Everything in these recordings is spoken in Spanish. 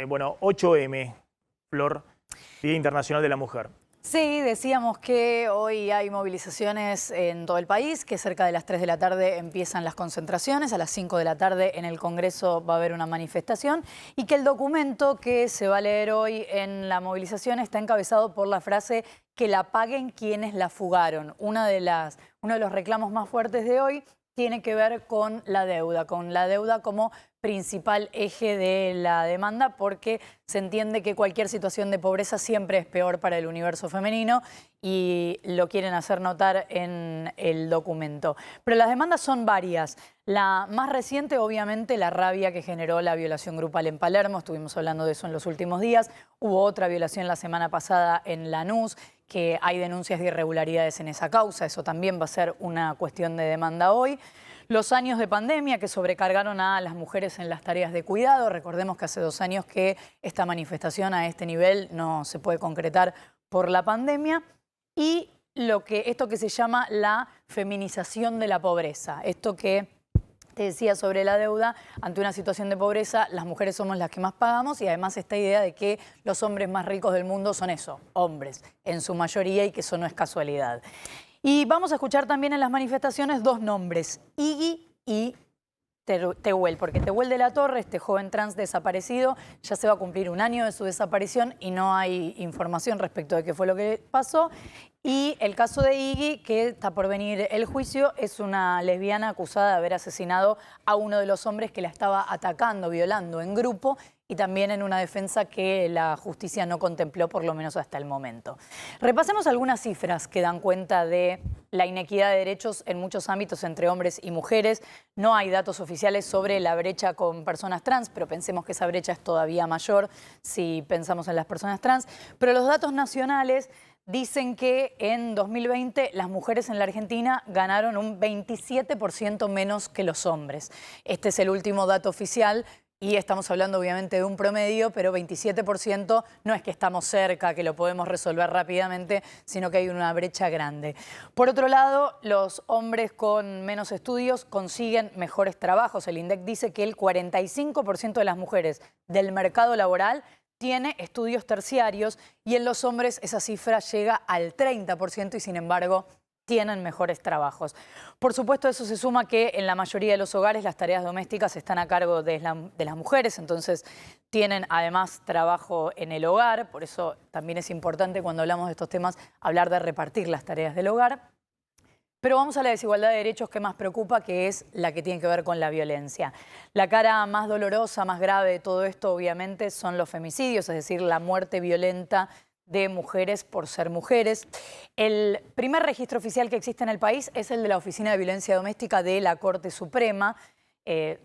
Bueno, 8M, Flor, Día Internacional de la Mujer. Sí, decíamos que hoy hay movilizaciones en todo el país, que cerca de las 3 de la tarde empiezan las concentraciones, a las 5 de la tarde en el Congreso va a haber una manifestación y que el documento que se va a leer hoy en la movilización está encabezado por la frase "que la paguen quienes la fugaron". Uno de los reclamos más fuertes de hoy tiene que ver con la deuda como principal eje de la demanda, porque se entiende que cualquier situación de pobreza siempre es peor para el universo femenino y lo quieren hacer notar en el documento. Pero las demandas son varias. La más reciente, obviamente, la rabia que generó la violación grupal en Palermo. Estuvimos hablando de eso en los últimos días. Hubo otra violación la semana pasada en Lanús, que hay denuncias de irregularidades en esa causa. Eso también va a ser una cuestión de demanda hoy. Los años de pandemia que sobrecargaron a las mujeres en las tareas de cuidado. Recordemos que hace 2 años que esta manifestación a este nivel no se puede concretar por la pandemia. Y esto que se llama la feminización de la pobreza. Esto que te decía sobre la deuda, ante una situación de pobreza, las mujeres somos las que más pagamos, y además esta idea de que los hombres más ricos del mundo son eso, hombres, en su mayoría, y que eso no es casualidad. Y vamos a escuchar también en las manifestaciones 2 nombres, Iggy y Tehuel, porque Tehuel de la Torre, este joven trans desaparecido, ya se va a cumplir 1 año de su desaparición y no hay información respecto de qué fue lo que pasó. Y el caso de Iggy, que está por venir el juicio, es una lesbiana acusada de haber asesinado a uno de los hombres que la estaba atacando, violando en grupo, y también en una defensa que la justicia no contempló, por lo menos hasta el momento. Repasemos algunas cifras que dan cuenta de la inequidad de derechos en muchos ámbitos entre hombres y mujeres. No hay datos oficiales sobre la brecha con personas trans, pero pensemos que esa brecha es todavía mayor si pensamos en las personas trans. Pero los datos nacionales dicen que en 2020 las mujeres en la Argentina ganaron un 27% menos que los hombres. Este es el último dato oficial. Y estamos hablando obviamente de un promedio, pero 27% no es que estamos cerca, que lo podemos resolver rápidamente, sino que hay una brecha grande. Por otro lado, los hombres con menos estudios consiguen mejores trabajos. El INDEC dice que el 45% de las mujeres del mercado laboral tiene estudios terciarios, y en los hombres esa cifra llega al 30% y sin embargo tienen mejores trabajos. Por supuesto, eso se suma que en la mayoría de los hogares las tareas domésticas están a cargo de las mujeres, entonces tienen además trabajo en el hogar. Por eso también es importante, cuando hablamos de estos temas, hablar de repartir las tareas del hogar. Pero vamos a la desigualdad de derechos que más preocupa, que es la que tiene que ver con la violencia. La cara más dolorosa, más grave de todo esto, obviamente, son los femicidios, es decir, la muerte violenta de mujeres por ser mujeres. El primer registro oficial que existe en el país es el de la Oficina de Violencia Doméstica de la Corte Suprema,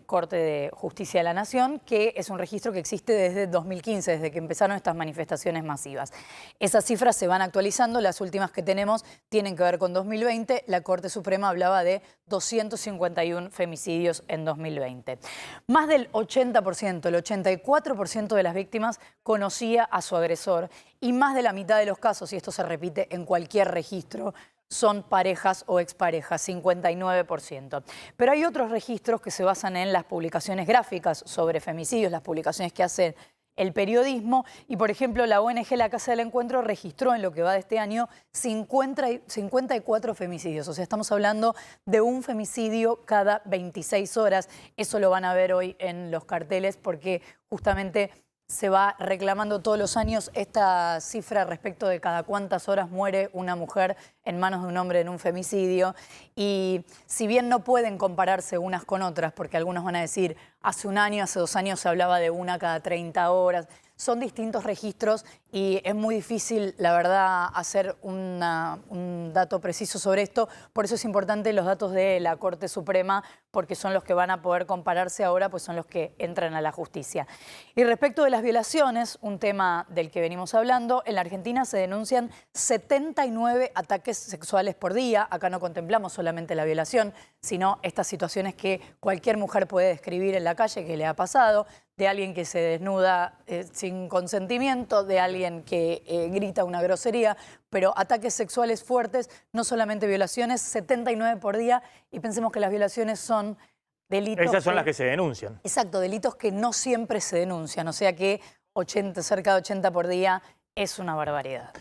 Corte de Justicia de la Nación, que es un registro que existe desde 2015, desde que empezaron estas manifestaciones masivas. Esas cifras se van actualizando, las últimas que tenemos tienen que ver con 2020. La Corte Suprema hablaba de 251 femicidios en 2020. Más del 80%, el 84% de las víctimas conocía a su agresor, y más de la mitad de los casos, y esto se repite en cualquier registro, son parejas o exparejas, 59%. Pero hay otros registros que se basan en las publicaciones gráficas sobre femicidios, las publicaciones que hace el periodismo. Y, por ejemplo, la ONG La Casa del Encuentro registró en lo que va de este año 54 femicidios. O sea, estamos hablando de un femicidio cada 26 horas. Eso lo van a ver hoy en los carteles, porque justamente se va reclamando todos los años esta cifra respecto de cada cuántas horas muere una mujer en manos de un hombre en un femicidio. Y si bien no pueden compararse unas con otras, porque algunos van a decir, hace 1 año, hace 2 años se hablaba de una cada 30 horas, son distintos registros y es muy difícil, la verdad, hacer un dato preciso sobre esto. Por eso es importante los datos de la Corte Suprema, porque son los que van a poder compararse ahora, pues son los que entran a la justicia. Y respecto de las violaciones, un tema del que venimos hablando, en la Argentina se denuncian 79 ataques sexuales por día. Acá no contemplamos solamente la violación, sino estas situaciones que cualquier mujer puede describir en la calle que le ha pasado, de alguien que se desnuda sin consentimiento, de alguien que grita una grosería, pero ataques sexuales fuertes, no solamente violaciones, 79 por día, y pensemos que las violaciones son delitos. Esas son las que se denuncian. Exacto, delitos que no siempre se denuncian, o sea que cerca de 80 por día es una barbaridad.